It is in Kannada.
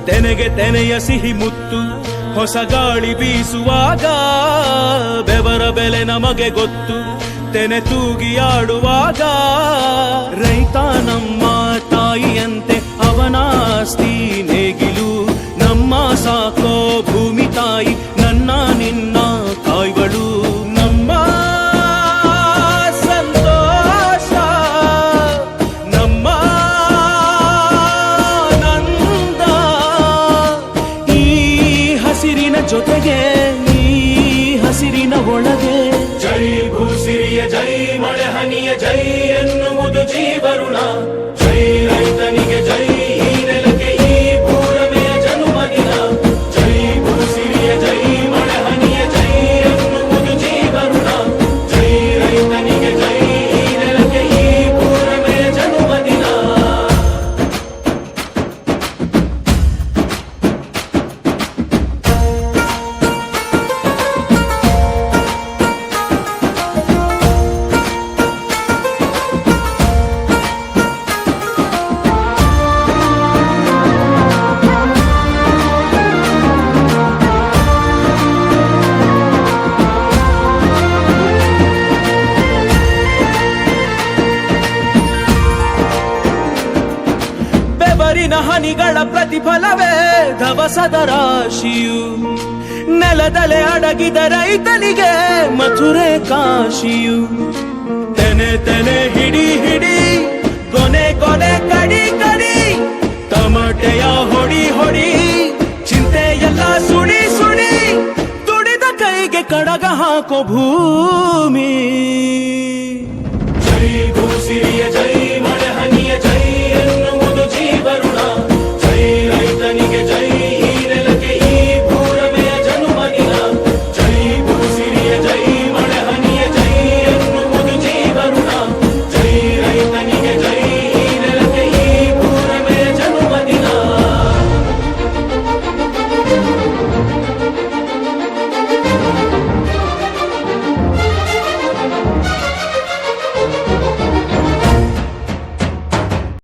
ತೆನೆಗೆ ತೆನೆಯ ಸಿಹಿ ಮುತ್ತು ಹೊಸ ಗಾಳಿ ಬೀಸುವಾಗ ಬೆವರ ಬೆಲೆ ನಮಗೆ ಗೊತ್ತು ತೆನೆ ತೂಗಿ ಆಡುವಾಗ ರೈತ ನಮ್ಮ ತಾಯಿಯಂತೆ ಅವನಾಸ್ತಿ ನೇಗಿಲು ನಮ್ಮ ಸಾಕೋ ಭೂಮಿ ತಾಯಿ ನನ್ನ ನಿನ್ನ ಕಾಯ್ಗಳು ನಮ್ಮ ಸಂತೋಷ ನಮ್ಮ ನಂದ ಈ ಹಸಿರಿನ ಜೊತೆಗೆ ಈ ಹಸಿರಿನ ಒಳಗೆ ಜೈ ಭೂಸಿರಿಯ ಜೈ ಮಳೆ ಹನಿಯ ಜೈ ಎನ್ನುವುದು ಜೀವರುಣ ಜೈ ರೈತನಿಗೆ ಜೈ ಈ ನೆಲಕ್ಕೆ ಈ ಪೂರಮೆಯ ಜನುಮದಿನ ಜೈ ಭೂಸಿರಿಯ ಜೈ ಮಳೆ ಹನಿಯ ಜೈ ಎನ್ನುವುದು ಜೀವರುಣ ಜೈ ರೈತನಿಗೆ ಜೈ ಈ ನೆಲಕ್ಕೆ ಈ ಪೂರಮೆಯ ಜನುಮದಿನ. ಬೆವರಿನ ಹನಿಗಳ ಪ್ರತಿಫಲವೇ ಧವಸದ ರಾಶಿಯು ನೆಲದಲೆ ಅಡಗಿದ ರೈತನಿಗೆ ಮಥುರೆ ಕಾಶಿಯು ತೆನೆ ತೆನೆ ಹಿಡಿ ಹಿಡಿ ಕೊನೆ ಕೊನೆ ಕಡಿ ಕಡಿ ತಮಟೆಯ ಹೊಡಿ ಹೊಡಿ ಚಿಂತೆಯೆಲ್ಲ ಸುಡಿ ಸುಡಿ ತುಡಿದ ಕೈಗೆ ಕಡಗ ಹಾಕೋ ಭೂಮಿ.